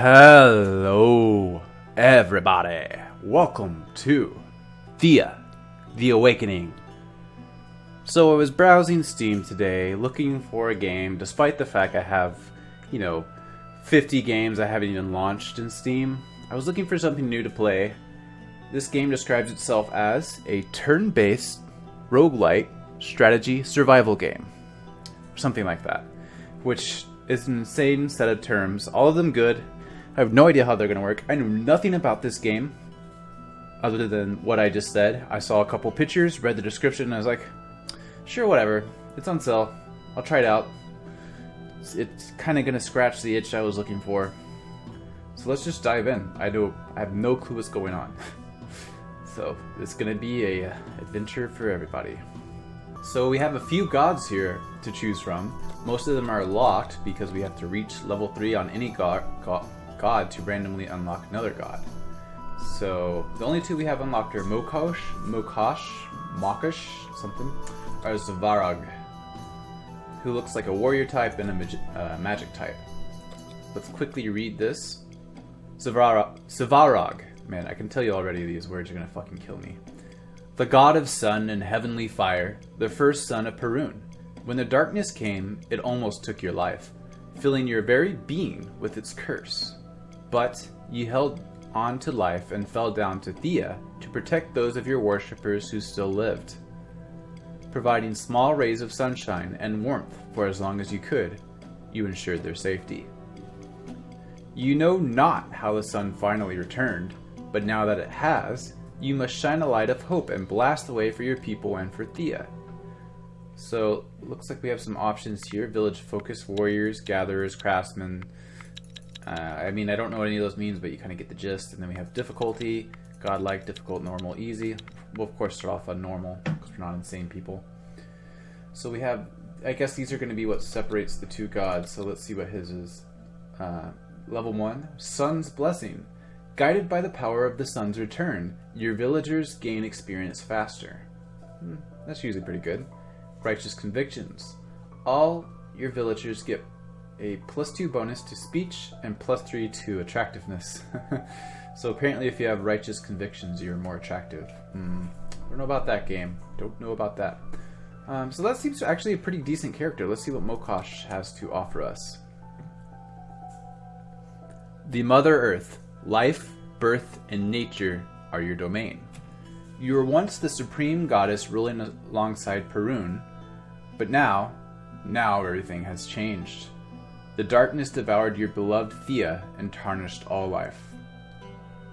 Hello, everybody. Welcome to Thea, the Awakening. So I was browsing Steam today, looking for a game, despite the fact I have, 50 games I haven't even launched in Steam. I was looking for something new to play. This game describes itself as a turn-based, roguelite, strategy survival game. Something like that. Which is an insane set of terms, all of them good. I have no idea how they're going to work. I know nothing about this game, other than what I just said. I saw a couple pictures, read the description, and I was like, sure, whatever. It's on sale. I'll try it out. It's kind of going to scratch the itch I was looking for. So let's just dive in. I have no clue what's going on. So it's going to be a adventure for everybody. So we have a few gods here to choose from. Most of them are locked because we have to reach level 3 on any god to randomly unlock another god. So the only two we have unlocked are Mokosh, something, or Zavarog, who looks like a warrior type and a magic type. Let's quickly read this. Zavarog. Man, I can tell you already these words are gonna fucking kill me. The god of sun and heavenly fire, the first son of Perun. When the darkness came, it almost took your life, filling your very being with its curse. But you held on to life and fell down to Thea to protect those of your worshippers who still lived, providing small rays of sunshine and warmth for as long as you could. You ensured their safety. You know not how the sun finally returned, but now that it has, you must shine a light of hope and blast the way for your people and for Thea. So, looks like we have some options here. Village focus, warriors, gatherers, craftsmen. I don't know what any of those means, but you kind of get the gist. And then we have difficulty, godlike, difficult, normal, easy. We'll of course start off on normal, because we're not insane people. So we have, I guess these are going to be what separates the two gods. So let's see what his is. Level 1, Sun's Blessing. Guided by the power of the sun's return, your villagers gain experience faster. That's usually pretty good. Righteous Convictions. All your villagers get a +2 bonus to speech and +3 to attractiveness. So apparently if you have Righteous Convictions, you're more attractive. Don't know about that game. Don't know about that. So that seems actually a pretty decent character. Let's see what Mokosh has to offer us. The Mother Earth. Life, birth, and nature are your domain. You were once the supreme goddess ruling alongside Perun, but now everything has changed. The darkness devoured your beloved Thea and tarnished all life.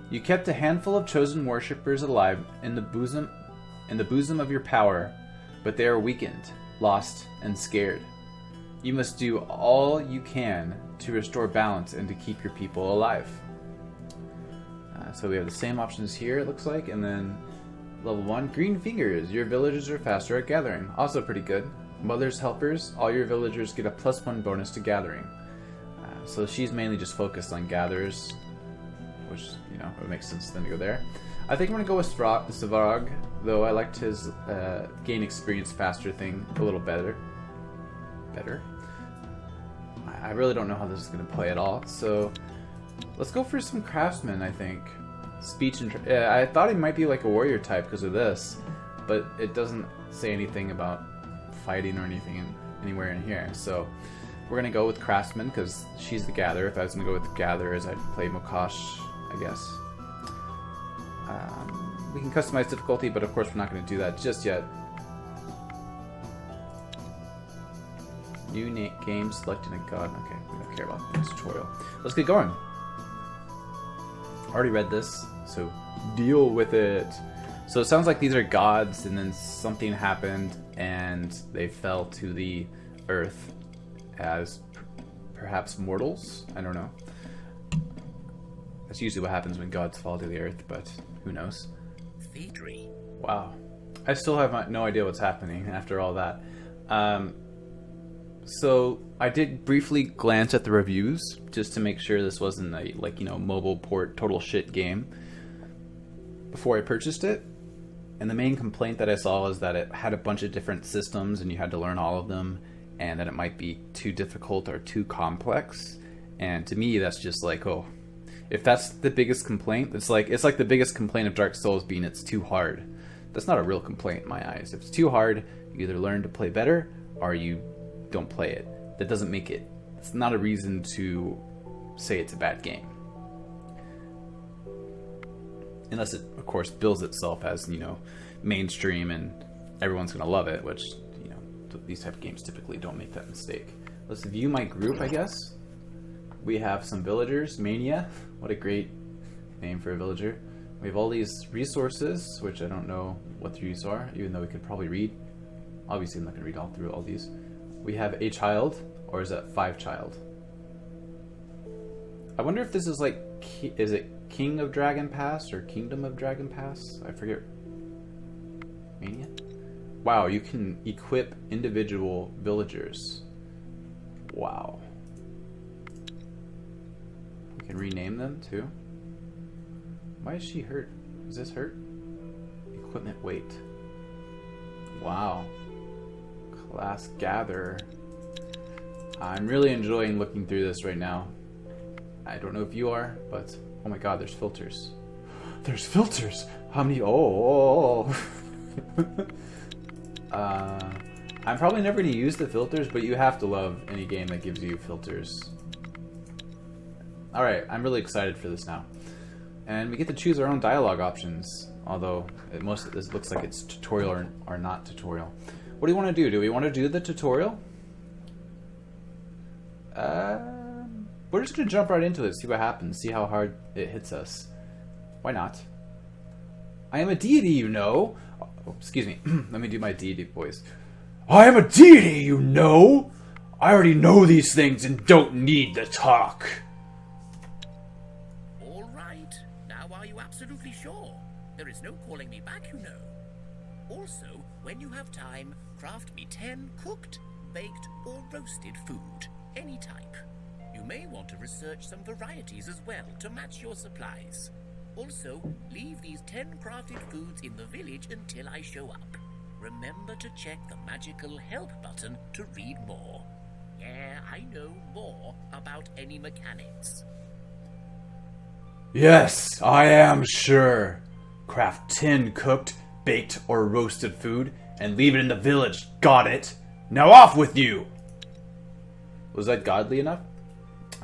You kept a handful of chosen worshippers alive in the bosom of your power, but they are weakened, lost, and scared. You must do all you can to restore balance and to keep your people alive. So we have the same options here, it looks like, and then level 1, Green Fingers. Your villagers are faster at gathering. Also pretty good. Mother's Helpers. All your villagers get a +1 bonus to gathering. So she's mainly just focused on gatherers, which, it would make sense then to go there. I think I'm going to go with Zavarog, though I liked his gain experience faster thing a little better. I really don't know how this is going to play at all, so let's go for some craftsmen, I think. Speech and... I thought he might be like a warrior type because of this, but it doesn't say anything about fighting or anything anywhere in here. So we're going to go with craftsman because she's the gatherer. If I was going to go with gatherers, I'd play Mokosh, I guess. We can customize difficulty, but of course we're not going to do that just yet. New game, selecting a god. Okay, we don't care about this tutorial. Let's get going. Already read this, so deal with it. So it sounds like these are gods, and then something happened, and they fell to the earth as perhaps mortals. I don't know. That's usually what happens when gods fall to the earth, but who knows? Wow. I still have no idea what's happening after all that. So I did briefly glance at the reviews just to make sure this wasn't a mobile port total shit game before I purchased it. And the main complaint that I saw was that it had a bunch of different systems and you had to learn all of them, and that it might be too difficult or too complex. And to me, that's just like, oh, if that's the biggest complaint, it's like the biggest complaint of Dark Souls being it's too hard. That's not a real complaint in my eyes. If it's too hard, you either learn to play better or you don't play it. That doesn't make it. It's not a reason to say it's a bad game. Unless it, of course, bills itself as, you know, mainstream and everyone's going to love it, which, you know, these type of games typically don't make that mistake. Let's view my group, I guess. We have some villagers. Mania. What a great name for a villager. We have all these resources, which I don't know what these are, even though we could probably read. Obviously, I'm not going to read all through all these. We have a child, or is that 5 child? I wonder if this is like, is it King of Dragon Pass or Kingdom of Dragon Pass? I forget. Mania? Wow, you can equip individual villagers. Wow. We can rename them too. Why is she hurt? Is this hurt? Equipment weight. Wow. Class gatherer. I'm really enjoying looking through this right now. I don't know if you are, but oh my god, there's filters. There's filters! How many? Oh. I'm probably never going to use the filters, but you have to love any game that gives you filters. Alright, I'm really excited for this now. And we get to choose our own dialogue options, although most of this looks like it's tutorial or not tutorial. What do you want to do? Do we want to do the tutorial? We're just going to jump right into it, see what happens, see how hard it hits us. Why not? I am a deity, you know. Oh, excuse me. Let me do my deity voice. I am a deity, you know. I already know these things and don't need to talk. All right. Now are you absolutely sure? There is no calling me back, you know. Also, when you have time, craft me 10 cooked, baked, or roasted food. Any type. You may want to research some varieties as well to match your supplies. Also, leave these 10 crafted foods in the village until I show up. Remember to check the magical help button to read more. Yeah, I know more about any mechanics. Yes, I am sure. Craft 10 cooked, baked, or roasted food and leave it in the village. Got it? Now off with you! Was that godly enough?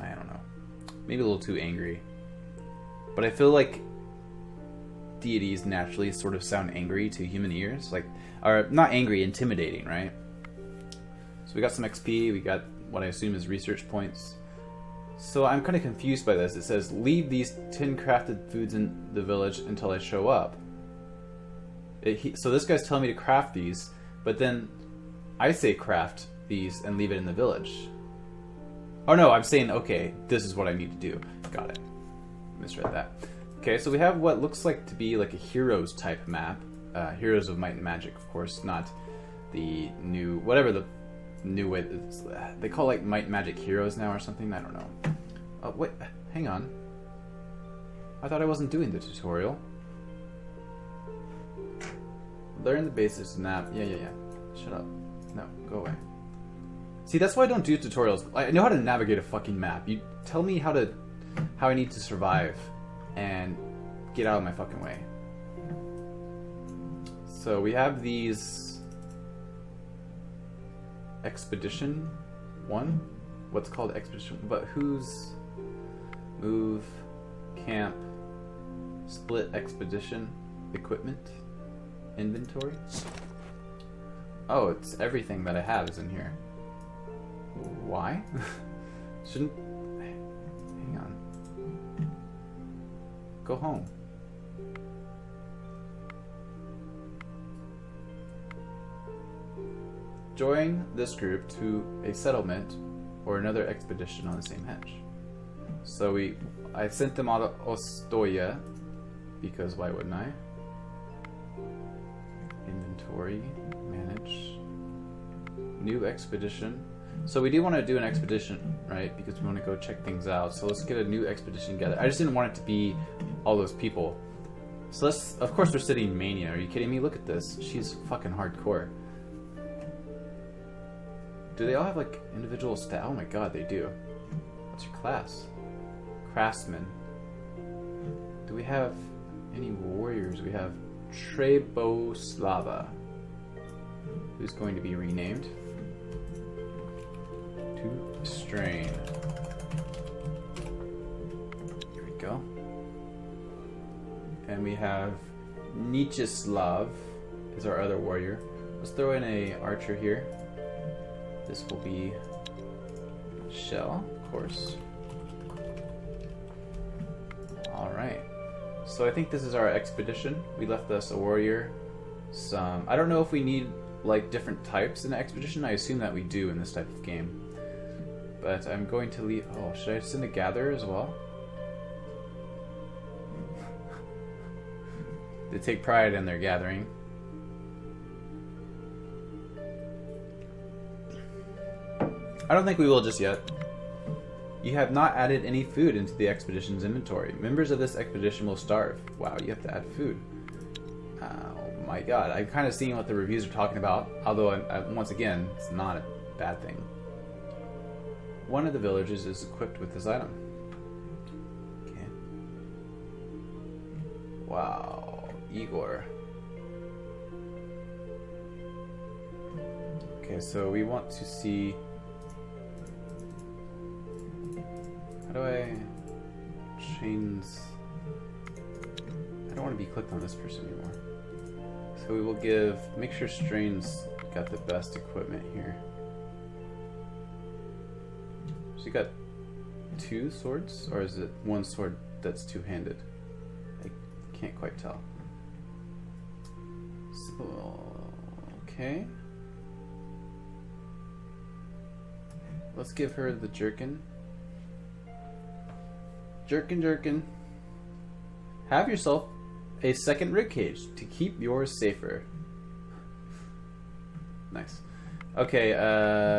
I don't know. Maybe a little too angry. But I feel like deities naturally sort of sound angry to human ears. Like, or not angry, intimidating, right? So we got some XP, we got what I assume is research points. So I'm kind of confused by this. It says, leave these 10 crafted foods in the village until I show up. So this guy's telling me to craft these, but then I say craft these and leave it in the village. Oh no, I'm saying, okay, this is what I need to do. Got it. Misread that. Okay, so we have what looks like to be like a Heroes type map. Heroes of Might and Magic, of course, not the new, whatever the new way, they call like Might and Magic Heroes now or something, I don't know. Oh, wait, hang on. I thought I wasn't doing the tutorial. Learn the basics of map. Yeah. Shut up. No, go away. See, that's why I don't do tutorials. I know how to navigate a fucking map. You tell me how I need to survive and get out of my fucking way. So we have these Expedition 1. What's called Expedition, but who's move, camp, split expedition, equipment, inventory. Oh, it's everything that I have is in here. Why? Shouldn't... Hang on. Go home. Join this group to a settlement or another expedition on the same hedge. So I sent them out of Ostoya, because why wouldn't I? Inventory, manage, new expedition. So we do want to do an expedition, right? Because we want to go check things out. So let's get a new expedition together. I just didn't want it to be all those people. So let's, of course we're sitting Mania. Are you kidding me? Look at this. She's fucking hardcore. Do they all have like individual stat? Oh my god, they do. What's your class? Craftsman. Do we have any warriors? We have Slava, who's going to be renamed to Strain. Here we go. And we have Nichislav is our other warrior. Let's throw in a archer here. This will be Shell, of course. Alright. So I think this is our expedition. We left us a warrior. Some... I don't know if we need like different types in the expedition. I assume that we do in this type of game. But I'm going to leave... Oh, should I send a gatherer as well? They take pride in their gathering. I don't think we will just yet. You have not added any food into the expedition's inventory. Members of this expedition will starve. Wow, you have to add food. Oh my god, I'm kind of seeing what the reviews are talking about. Although, once again, it's not a bad thing. One of the villagers is equipped with this item. Okay. Wow, Igor. Okay, so we want to see... How do I change? I don't want to be clicked on this person anymore. So we will make sure Strain's got the best equipment here. So you got 2 swords, or is it 1 sword that's 2-handed? I can't quite tell. So, okay. Let's give her the jerkin. Jerkin. Have yourself a second ribcage to keep yours safer. Nice. Okay,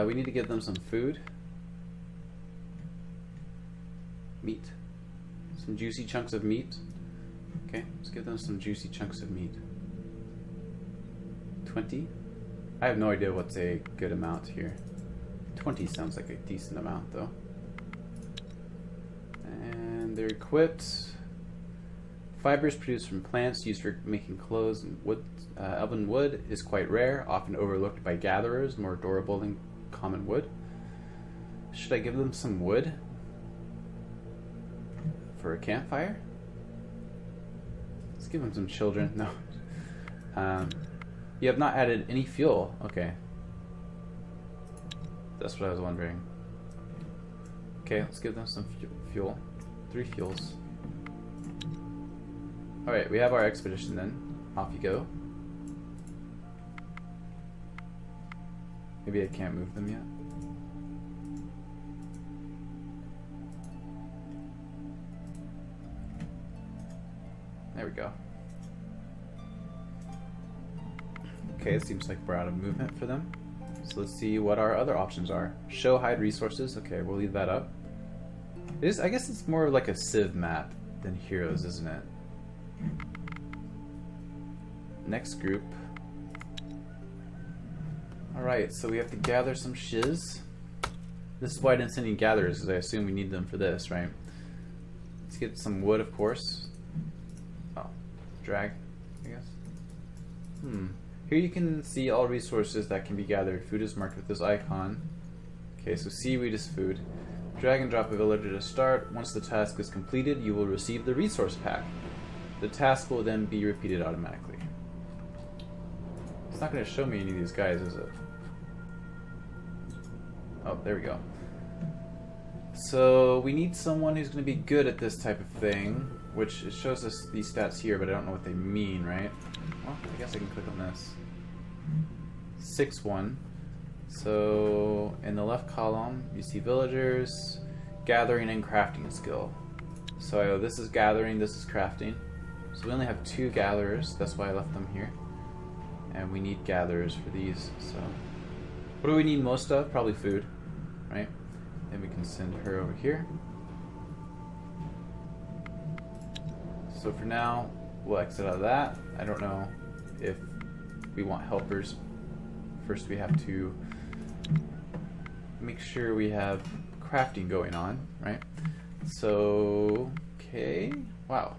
we need to give them some food. Meat. Some juicy chunks of meat. Okay, let's give them some juicy chunks of meat. 20? I have no idea what's a good amount here. 20 sounds like a decent amount, though. And they're equipped. Fibers produced from plants used for making clothes and wood. Elven wood is quite rare, often overlooked by gatherers, more durable than common wood. Should I give them some wood for a campfire? Let's give them some children. No. You have not added any fuel. Okay. That's what I was wondering. Okay, let's give them some fuel. 3 fuels. Alright, we have our expedition then. Off you go. Maybe I can't move them yet. There we go. Okay, it seems like we're out of movement for them. So let's see what our other options are. Show hide resources. Okay, we'll leave that up. It is, I guess it's more like a Civ map than Heroes, isn't it? Next group. Alright, so we have to gather some shiz. This is why I didn't send any gatherers, because I assume we need them for this, right? Let's get some wood, of course. Oh, drag, I guess. Here you can see all resources that can be gathered. Food is marked with this icon. Okay, so seaweed is food. Drag and drop a villager to start. Once the task is completed, you will receive the resource pack. The task will then be repeated automatically. It's not going to show me any of these guys, is it? Oh, there we go. So we need someone who's going to be good at this type of thing, which it shows us these stats here, but I don't know what they mean, right? Well, I guess I can click on this. 6-1. So in the left column, you see villagers, gathering and crafting skill. So this is gathering, this is crafting. So we only have 2 gatherers, that's why I left them here. And we need gatherers for these, so... What do we need most of? Probably food, right? Then we can send her over here. So for now, we'll exit out of that. I don't know if we want helpers. First we have to make sure we have crafting going on, right? So, okay, wow.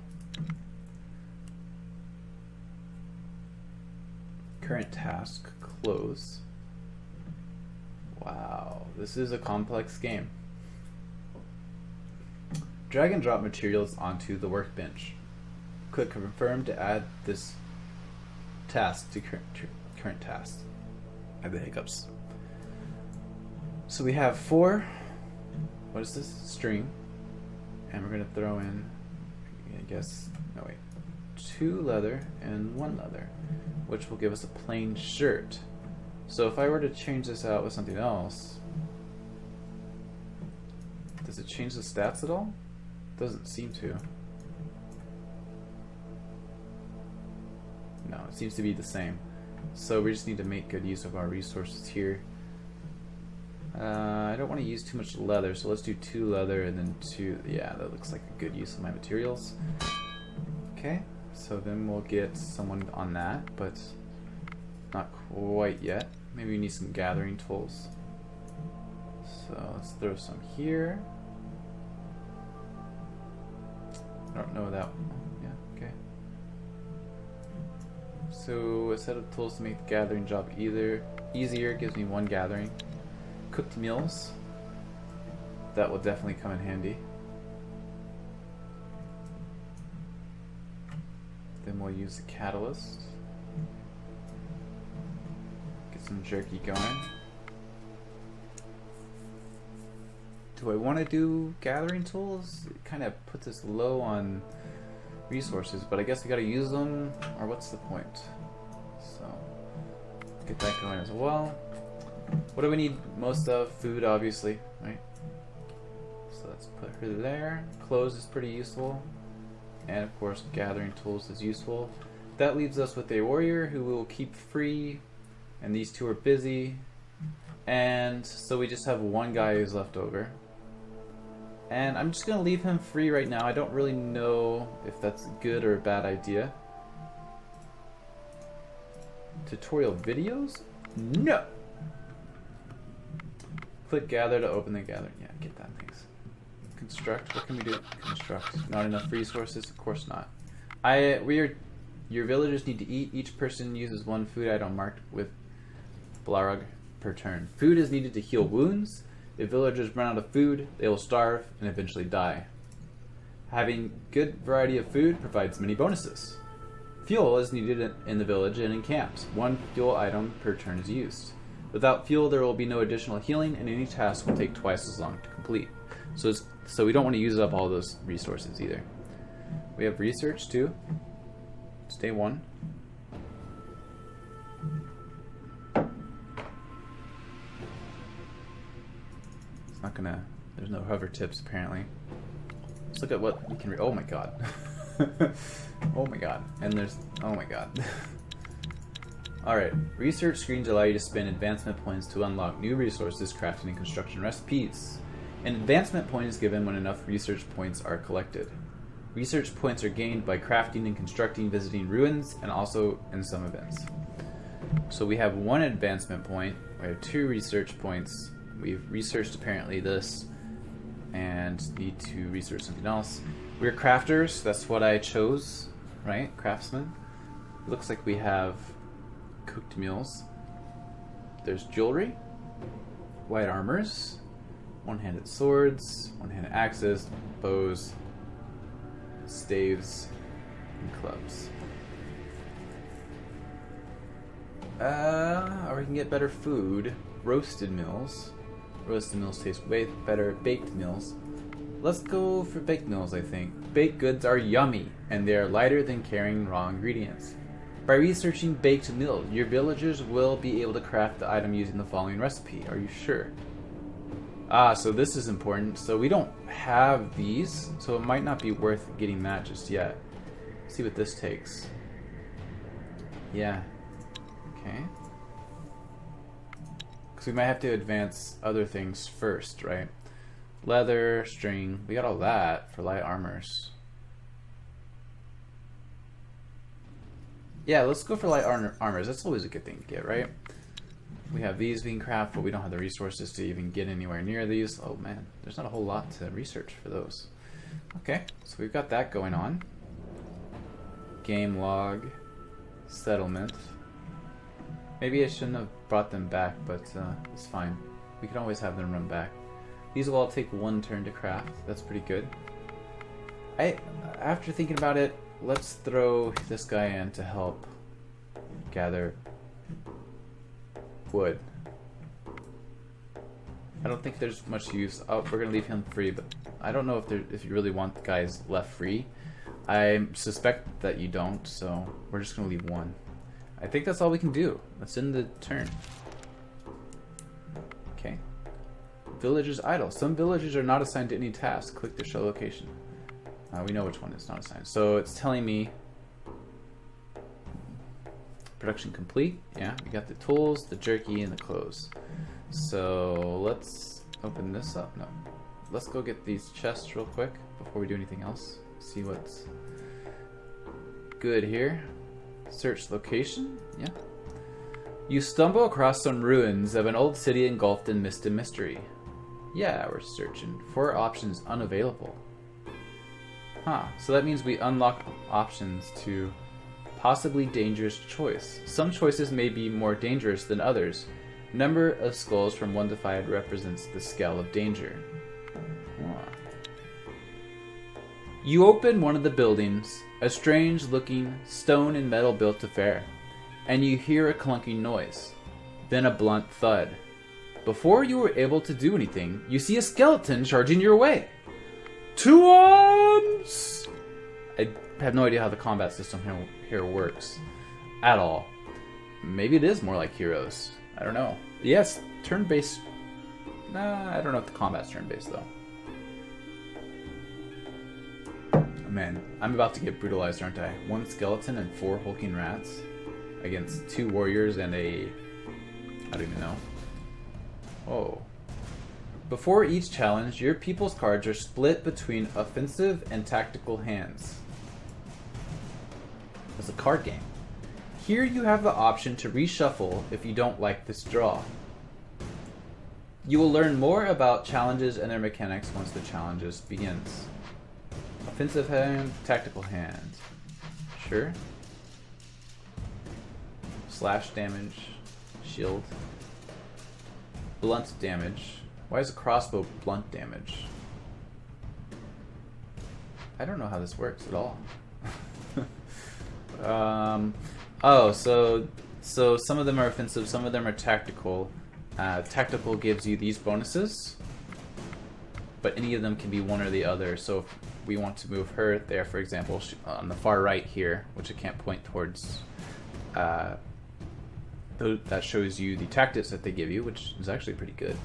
Current task, close. Wow, this is a complex game. Drag and drop materials onto the workbench. Click confirm to add this task to current task. I have the hiccups. So we have 4, what is this? String. And we're going to throw in, I guess, no wait, 2 leather and 1 leather, which will give us a plain shirt. So if I were to change this out with something else, does it change the stats at all? Doesn't seem to. No, it seems to be the same. So we just need to make good use of our resources here. I don't want to use too much leather, so let's do 2 leather and then 2. Yeah, that looks like a good use of my materials. Okay, so then we'll get someone on that, but not quite yet. Maybe we need some gathering tools. So let's throw some here. I don't know that one. Yeah, okay. So a set of tools to make the gathering job easier. Gives me 1 gathering. Cooked meals. That will definitely come in handy. Then we'll use the catalyst. Get some jerky going. Do I want to do gathering tools? It kind of puts us low on resources, but I guess we got to use them, or what's the point? So get that going as well. What do we need most of? Food, obviously, right? So let's put her there. Clothes is pretty useful, and of course gathering tools is useful. That leaves us with a warrior who will keep free, and these 2 are busy, and so we just have 1 guy who's left over. And I'm just going to leave him free right now. I don't really know if that's a good or a bad idea. Tutorial videos? No! Click gather to open the gathering. Yeah, get that, thanks. Construct, what can we do? Construct. Not enough resources? Of course not. Your villagers need to eat. Each person uses 1 food item marked with Blarug per turn. Food is needed to heal wounds. If villagers run out of food, they will starve and eventually die. Having good variety of food provides many bonuses. Fuel is needed in the village and in camps. 1 fuel item per turn is used. Without fuel, there will be no additional healing, and any task will take twice as long to complete. So we don't want to use up all those resources either. We have research too. It's day 1. It's not gonna. There's no hover tips apparently. Let's look at what we can. Oh my god. Oh my god. And there's. Oh my god. Alright, research screens allow you to spend advancement points to unlock new resources, crafting, and construction recipes. An advancement point is given when enough research points are collected. Research points are gained by crafting and constructing, visiting ruins, and also in some events. So we have 1 advancement point, we have 2 research points, we've researched apparently this, and need to research something else. We're crafters, that's what I chose, right? Craftsmen. It looks like we have cooked meals. There's jewelry, white armors, 1-handed swords, 1-handed axes, bows, staves, and clubs. Or we can get better food. Roasted meals. Roasted meals taste way better. Baked meals. Let's go for baked meals, I think. Baked goods are yummy, and they are lighter than carrying raw ingredients. By researching baked meals, your villagers will be able to craft the item using the following recipe. Are you sure? So this is important. So we don't have these, so it might not be worth getting that just yet. Let's see what this takes. Yeah. Okay. Because we might have to advance other things first, right? Leather, string. We got all that for light armors. Yeah, let's go for light armors. That's always a good thing to get, right? We have these we can craft, but we don't have the resources to even get anywhere near these. Oh man, there's not a whole lot to research for those. Okay, so we've got that going on. Game log, settlement. Maybe I shouldn't have brought them back, but it's fine. We can always have them run back. These will all take 1 turn to craft. That's pretty good. After thinking about it, let's throw this guy in to help gather wood. I don't think there's much use. Oh, we're gonna leave him free, but I don't know if you really want the guys left free. I suspect that you don't, so we're just gonna leave 1. I think that's all we can do. Let's end the turn. Okay. Villagers idle. Some villagers are not assigned to any task. Click the show location. We know which one is not assigned. So it's telling me production complete. Yeah, we got the tools, the jerky, and the clothes. So let's open this up. No. Let's go get these chests real quick before we do anything else. See what's good here. Search location. Yeah. You stumble across some ruins of an old city engulfed in mist and mystery. Yeah, we're searching. 4 options unavailable. Huh. So that means we unlock options to possibly dangerous choice. Some choices may be more dangerous than others. Number of skulls from 1 to 5 represents the scale of danger. You open one of the buildings, a strange-looking stone and metal built affair, and you hear a clunking noise, then a blunt thud. Before you were able to do anything, you see a skeleton charging your way. 2 arms! I have no idea how the combat system here works at all. Maybe it is more like Heroes. I don't know. Yes, turn-based. Nah, I don't know if the combat's turn-based though. Man, I'm about to get brutalized, aren't I? 1 skeleton and 4 hulking rats against 2 warriors and a... I don't even know. Oh. Before each challenge, your people's cards are split between offensive and tactical hands. It's a card game. Here you have the option to reshuffle if you don't like this draw. You will learn more about challenges and their mechanics once the challenges begins. Offensive hand, tactical hand. Sure. Slash damage, shield. Blunt damage. Why is a crossbow blunt damage? I don't know how this works at all. Oh, so some of them are offensive, some of them are tactical. Tactical gives you these bonuses, but any of them can be one or the other. So if we want to move her there, for example, on the far right here, which I can't point towards, that shows you the tactics that they give you, which is actually pretty good.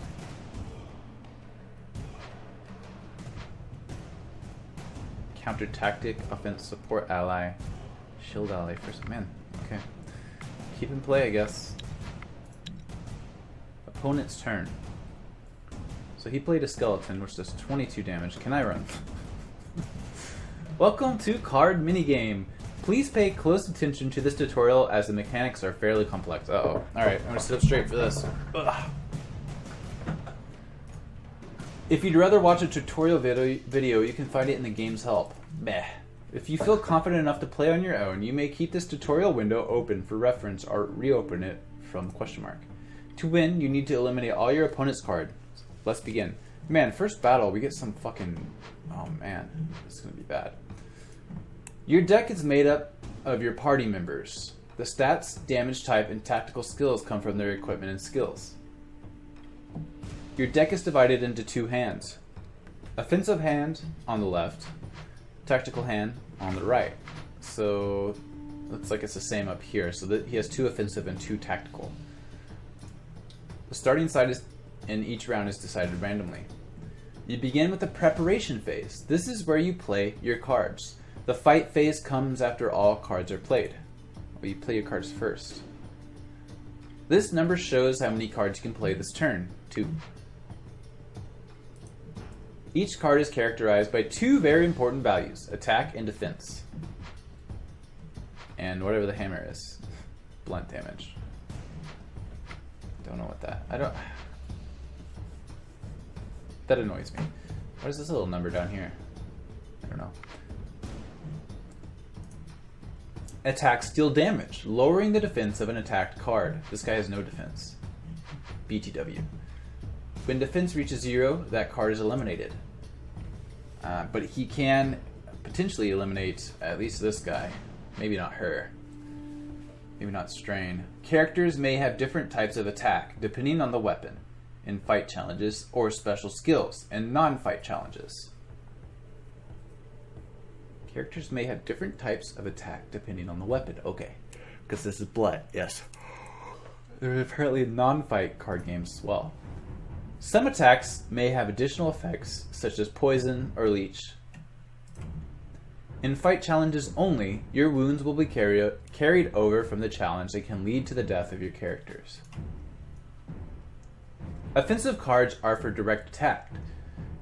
Counter tactic, offense, support ally, shield ally, first man. Okay. Keep in play, I guess. Opponent's turn. So he played a skeleton, which does 22 damage. Can I run? Welcome to Card Minigame. Please pay close attention to this tutorial as the mechanics are fairly complex. Uh-oh. Alright, I'm gonna sit up straight for this. Ugh. If you'd rather watch a tutorial video, you can find it in the game's help. Meh. If you feel confident enough to play on your own, you may keep this tutorial window open for reference or reopen it from question mark. To win, you need to eliminate all your opponent's cards. Let's begin. Man, first battle, we get some fucking... Oh man, this is gonna be bad. Your deck is made up of your party members. The stats, damage type, and tactical skills come from their equipment and skills. Your deck is divided into 2 hands. Offensive hand on the left, tactical hand on the right. So looks like it's the same up here. So that he has 2 offensive and 2 tactical. The starting side in each round is decided randomly. You begin with the preparation phase. This is where you play your cards. The fight phase comes after all cards are played. Well, you play your cards first. This number shows how many cards you can play this turn. 2. Each card is characterized by 2 very important values, attack and defense. And whatever the hammer is, blunt damage. Don't know what that. I don't. That annoys me. What is this little number down here? I don't know. Attacks deal damage, lowering the defense of an attacked card. This guy has no defense. BTW. When defense reaches 0, that card is eliminated. But he can potentially eliminate at least this guy. Maybe not her. Maybe not Strain. Characters may have different types of attack, depending on the weapon, in fight challenges, or special skills, in non-fight challenges. Characters may have different types of attack, depending on the weapon. Okay. Because this is blood, yes. There are apparently non-fight card games as well. Some attacks may have additional effects, such as poison or leech. In fight challenges only, your wounds will be carried over from the challenge that can lead to the death of your characters. Offensive cards are for direct attack,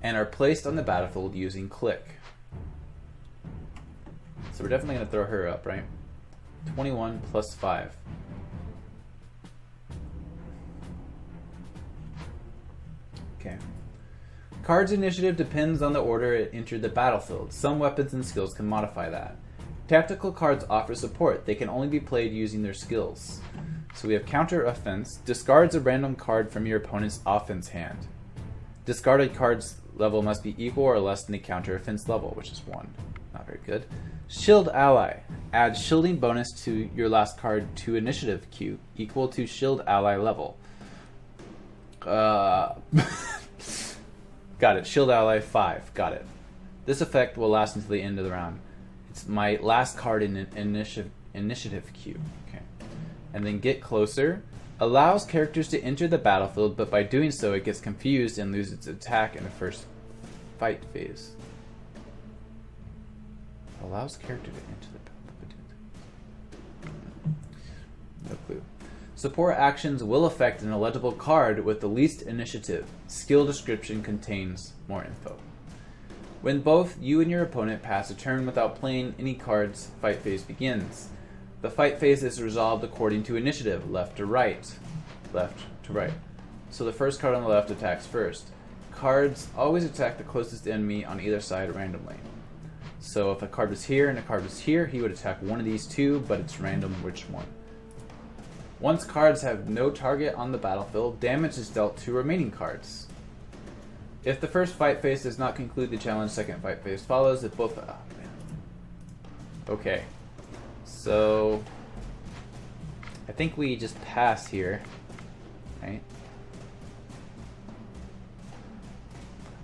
and are placed on the battlefield using click. So we're definitely going to throw her up, right? 21 plus 5. Okay. Card's initiative depends on the order it entered the battlefield. Some weapons and skills can modify that. Tactical cards offer support. They can only be played using their skills. So we have counter offense. Discards a random card from your opponent's offense hand. Discarded card's level must be equal or less than the counter offense level, which is 1. Not very good. Shield ally. Add shielding bonus to your last card to initiative queue, equal to shield ally level. Got it. Shield ally 5. Got it. This effect will last until the end of the round. It's my last card in initiative queue. Okay. And then get closer. Allows characters to enter the battlefield, but by doing so it gets confused and loses its attack in the first fight phase. Allows character to enter the battlefield. No clue. Support actions will affect an eligible card with the least initiative. Skill description contains more info. When both you and your opponent pass a turn without playing any cards, fight phase begins. The fight phase is resolved according to initiative, left to right. Left to right. So the first card on the left attacks first. Cards always attack the closest enemy on either side randomly. So if a card was here and a card was here, he would attack one of these two, but it's random which one. Once cards have no target on the battlefield, damage is dealt to remaining cards. If the first fight phase does not conclude the challenge, second fight phase follows. If both... Oh, man. Okay. So... I think we just pass here. Right?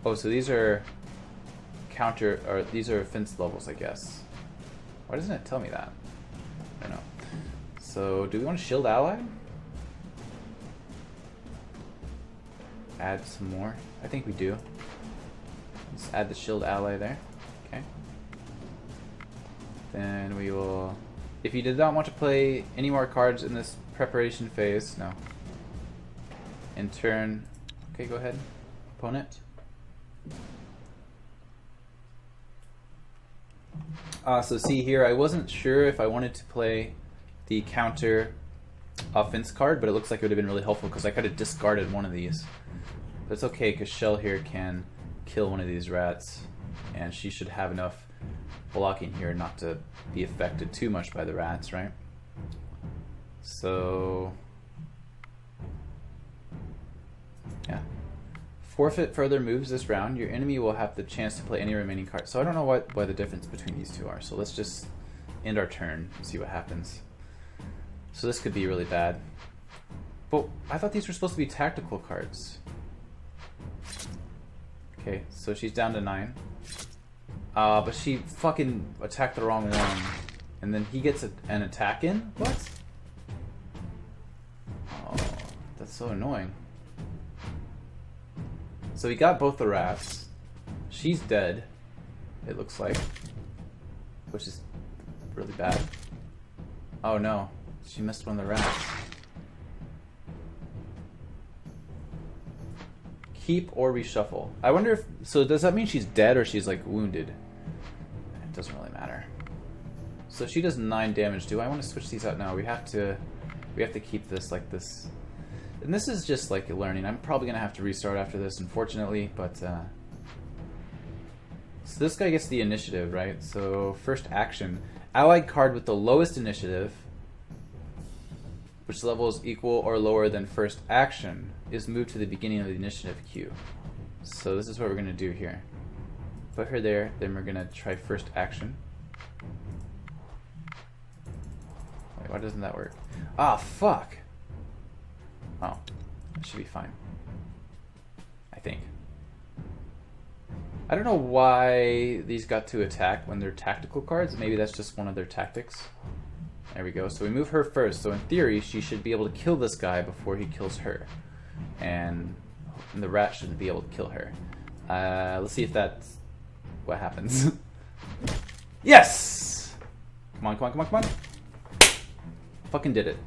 Oh, so these are... counter... or these are offense levels, I guess. Why doesn't it tell me that? I don't know. So, do we want to shield ally? Add some more. I think we do. Let's add the shield ally there. Okay. Then we will... If you did not want to play any more cards in this preparation phase, no. In turn... Okay, go ahead. Opponent. So see here, I wasn't sure if I wanted to play the counter offense card, but it looks like it would have been really helpful because I could have discarded one of these. But it's okay because Shell here can kill one of these rats, and she should have enough blocking here not to be affected too much by the rats, right? So... yeah. Forfeit further moves this round. Your enemy will have the chance to play any remaining cards. So I don't know what the difference between these two are. So let's just end our turn and see what happens. So this could be really bad. But I thought these were supposed to be tactical cards. Okay, so she's down to 9. But she fucking attacked the wrong one. And then he gets an attack in? What? Oh, that's so annoying. So he got both the rats. She's dead, it looks like. Which is really bad. Oh no, she missed one of the rats. Keep or reshuffle. I wonder if... So does that mean she's dead or she's like wounded? It doesn't really matter. So she does 9 damage. Do I want to switch these out now? We have to keep this like this. And this is just like learning. I'm probably going to have to restart after this, unfortunately, but... So this guy gets the initiative, right? So first action. Allied card with the lowest initiative, which level is equal or lower than first action, is moved to the beginning of the initiative queue. So this is what we're going to do here. Put her there, then we're going to try first action. Wait, why doesn't that work? Ah, fuck! Oh, that should be fine. I think. I don't know why these got to attack when they're tactical cards. Maybe that's just one of their tactics. There we go. So we move her first. So in theory, she should be able to kill this guy before he kills her. And the rat shouldn't be able to kill her. Let's see if that's what happens. Yes! Come on, come on, come on, come on. Fucking did it.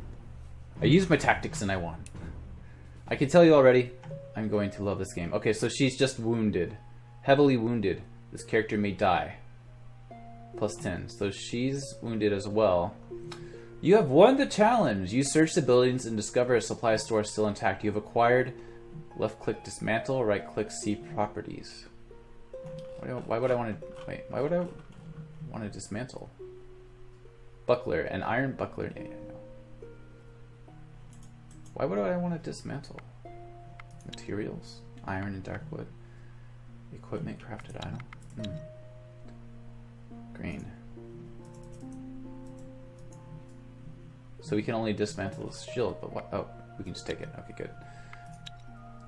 I used my tactics and I won. I can tell you already, I'm going to love this game. Okay, so she's just wounded. Heavily wounded. This character may die. Plus 10. So she's wounded as well. You have won the challenge. You search the buildings and discover a supply store still intact. You have acquired. Left click dismantle. Right click see properties. Why would I want to... Wait. Why would I want to dismantle? Buckler. An iron buckler. Why would I want to dismantle? Materials. Iron and dark wood. Equipment, crafted item. Green. So we can only dismantle the shield, but what? Oh, we can just take it. Okay, good.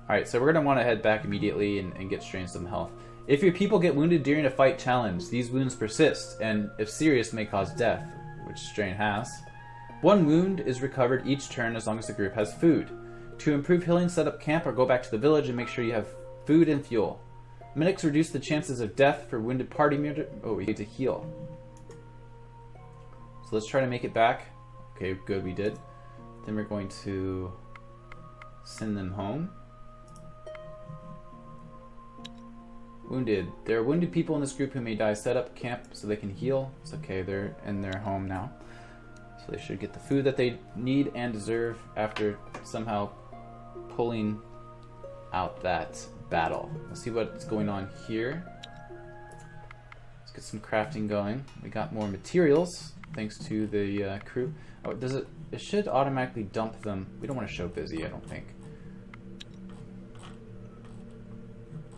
Alright, so we're going to want to head back immediately and get Strain some health. If your people get wounded during a fight challenge, these wounds persist, and if serious, may cause death, which Strain has. One wound is recovered each turn as long as the group has food. To improve healing, set up camp or go back to the village and make sure you have food and fuel. Medics reduce the chances of death for wounded party members. Oh, we need to heal. So let's try to make it back. Okay, good, we did. Then we're going to send them home. Wounded. There are wounded people in this group who may die. Set up camp so they can heal. It's okay, they're in their home now. So they should get the food that they need and deserve after somehow pulling out that battle. Let's see what's going on here. Let's get some crafting going. We got more materials thanks to the crew. Oh, does it? It should automatically dump them. We don't want to show busy, I don't think.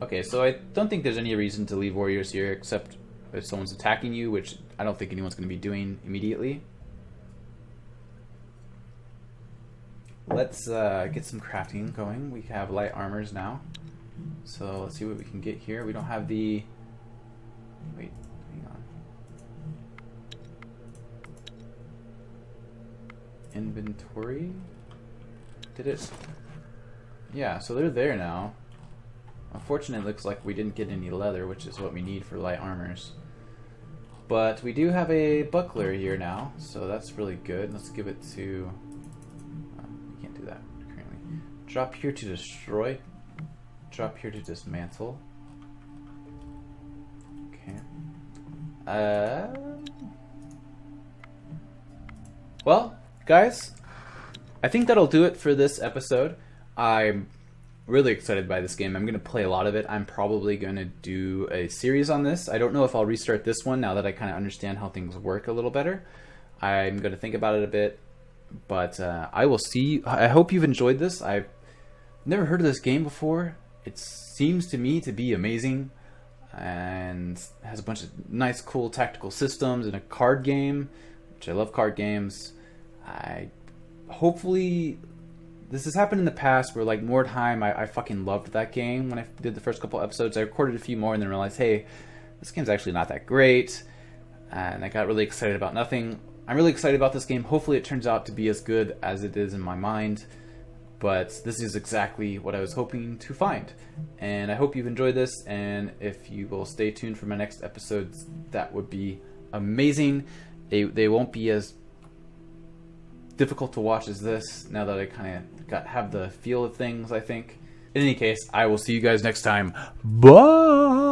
Okay, so I don't think there's any reason to leave warriors here except if someone's attacking you, which I don't think anyone's going to be doing immediately. Let's get some crafting going. We have light armors now. So let's see what we can get here. We don't have the... Wait, hang on. Inventory? Did it... Yeah, so they're there now. Unfortunately, it looks like we didn't get any leather, which is what we need for light armors. But we do have a buckler here now, so that's really good. Let's give it to... we can't do that currently. Drop here to destroy. Drop here to dismantle. Okay. Well, guys, I think that'll do it for this episode. I'm really excited by this game. I'm going to play a lot of it. I'm probably going to do a series on this. I don't know if I'll restart this one now that I kind of understand how things work a little better. I'm going to think about it a bit, but I will see. I hope you've enjoyed this. I've never heard of this game before. It seems to me to be amazing and has a bunch of nice, cool tactical systems and a card game, which I love card games. Hopefully this has happened in the past where, like, Mordheim, I fucking loved that game when I did the first couple episodes. I recorded a few more and then realized, hey, this game's actually not that great, and I got really excited about nothing. I'm really excited about this game. Hopefully it turns out to be as good as it is in my mind. But this is exactly what I was hoping to find. And I hope you've enjoyed this, and if you will stay tuned for my next episodes, that would be amazing. They won't be as difficult to watch as this, now that I kind of have the feel of things, I think. In any case, I will see you guys next time. Bye!